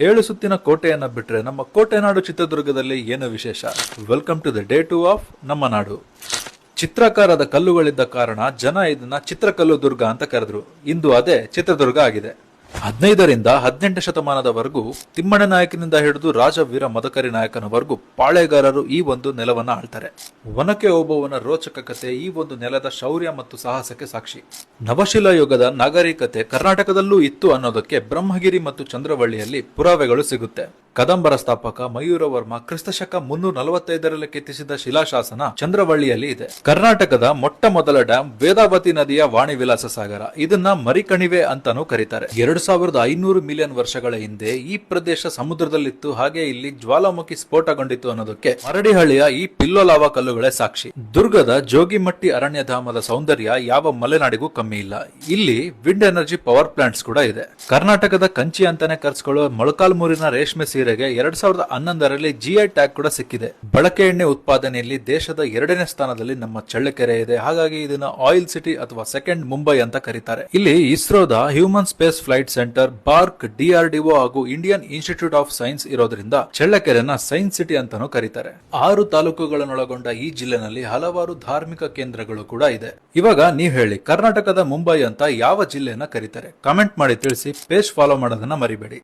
7 ಸುತ್ತಿನ ಕೋಟೆಯನ್ನ ಬಿಟ್ರೆ ನಮ್ಮ ಕೋಟೆನಾಡು ಚಿತ್ರದುರ್ಗದಲ್ಲಿ ಏನು ವಿಶೇಷ? Welcome to the day 2 of ನಮ್ಮ ನಾಡು. ಚಿತ್ರಾಕಾರದ ಕಲ್ಲುಗಳಿದ್ದ ಕಾರಣ ಜನ ಇದನ್ನ ಚಿತ್ರಕಲ್ಲು ದುರ್ಗ ಅಂತ ಕರೆದ್ರು. ಇಂದು ಅದೇ ಚಿತ್ರದುರ್ಗ ಆಗಿದೆ. 15ರಿಂದ 18 ಶತಮಾನದವರೆಗೂ ತಿಮ್ಮಣ್ಣ ನಾಯಕನಿಂದ ಹಿಡಿದು ರಾಜ ವೀರ ಮದಕರಿ ನಾಯಕನವರೆಗೂ ಪಾಳೆಗಾರರು ಈ ಒಂದು ನೆಲವನ್ನ ಆಳ್ತಾರೆ. ಒನಕೆ ಓಬವ್ವನ ರೋಚಕ ಕತೆ ಈ ಒಂದು ನೆಲದ ಶೌರ್ಯ ಮತ್ತು ಸಾಹಸಕ್ಕೆ ಸಾಕ್ಷಿ. ನವಶಿಲಾ ಯುಗದ ನಾಗರಿಕತೆ ಕರ್ನಾಟಕದಲ್ಲೂ ಇತ್ತು ಅನ್ನೋದಕ್ಕೆ ಬ್ರಹ್ಮಗಿರಿ ಮತ್ತು ಚಂದ್ರವಳ್ಳಿಯಲ್ಲಿ ಪುರಾವೆಗಳು ಸಿಗುತ್ತೆ. ಕದಂಬರ ಸ್ಥಾಪಕ ಮಯೂರವರ್ಮ ಕ್ರಿಸ್ತಶಕ 345ರಲ್ಲಿ ಕೆತ್ತಿಸಿದ ಶಿಲಾಶಾಸನ ಚಂದ್ರವಳ್ಳಿಯಲ್ಲಿ ಇದೆ. ಕರ್ನಾಟಕದ ಮೊಟ್ಟ ಮೊದಲ ಡ್ಯಾಂ ವೇದಾವತಿ ನದಿಯ ವಾಣಿ ವಿಲಾಸ ಸಾಗರ. ಇದನ್ನ ಮರಿಕಣಿವೆ ಅಂತಾನೂ ಕರೀತಾರೆ. 2500 ಮಿಲಿಯನ್ ವರ್ಷಗಳ ಹಿಂದೆ ಈ ಪ್ರದೇಶ ಸಮುದ್ರದಲ್ಲಿತ್ತು. ಹಾಗೆ ಇಲ್ಲಿ ಜ್ವಾಲಾಮುಖಿ ಸ್ಫೋಟಗೊಂಡಿತ್ತು ಅನ್ನೋದಕ್ಕೆ ಮರಡಿಹಳ್ಳಿಯ ಈ ಪಿಲ್ಲೋಲಾವಾ ಕಲ್ಲುಗಳೇ ಸಾಕ್ಷಿ. ದುರ್ಗದ ಜೋಗಿಮಟ್ಟಿ ಅರಣ್ಯಧಾಮದ ಸೌಂದರ್ಯ ಯಾವ ಮಲೆನಾಡಿಗೂ ಕಮ್ಮಿ ಇಲ್ಲ. ಇಲ್ಲಿ ವಿಂಡ್ ಎನರ್ಜಿ ಪವರ್ ಪ್ಲಾಂಟ್ಸ್ ಕೂಡ ಇದೆ. ಕರ್ನಾಟಕದ ಕಂಚಿ ಅಂತಾನೆ ಕರೆಸಿಕೊಳ್ಳುವ ಮೊಳಕಾಲ್ಮೂರಿನ ರೇಷ್ಮೆ ಸೀರೆಗೆ 2011ರಲ್ಲಿ ಜಿಐ ಟ್ಯಾಗ್ ಕೂಡ ಸಿಕ್ಕಿದೆ. ಬಳಕೆ ಎಣ್ಣೆ ಉತ್ಪಾದನೆಯಲ್ಲಿ ದೇಶದ 2ನೇ ಸ್ಥಾನದಲ್ಲಿ ನಮ್ಮ ಚಳ್ಳಕೆರೆ ಇದೆ. ಹಾಗಾಗಿ ಇದನ್ನ ಆಯಿಲ್ ಸಿಟಿ ಅಥವಾ ಸೆಕೆಂಡ್ ಮುಂಬೈ ಅಂತ ಕರೀತಾರೆ. ಇಲ್ಲಿ ಇಸ್ರೋದ human space flight centre, bark, DRDO ಹಾಗೂ ಇಂಡಿಯನ್ ಇನ್ಸ್ಟಿಟ್ಯೂಟ್ ಆಫ್ ಸೈನ್ಸ್ ಇರೋದ್ರಿಂದ ಚಳ್ಳಕೆರೆನ ಸೈನ್ಸ್ ಸಿಟಿ ಅಂತಾನೂ ಕರೀತಾರೆ. 6 ತಾಲೂಕುಗಳನ್ನೊಳಗೊಂಡ ಈ ಜಿಲ್ಲೆನಲ್ಲಿ ಹಲವಾರು ಧಾರ್ಮಿಕ ಕೇಂದ್ರಗಳು ಕೂಡ ಇದೆ. ಇವಾಗ ನೀವ್ ಹೇಳಿ, ಕರ್ನಾಟಕದ ಮುಂಬೈ ಅಂತ ಯಾವ ಜಿಲ್ಲೆಯನ್ನ ಕರೀತಾರೆ? ಕಾಮೆಂಟ್ ಮಾಡಿ ತಿಳಿಸಿ. ಪೇಜ್ ಫಾಲೋ ಮಾಡೋದನ್ನ ಮರಿಬೇಡಿ.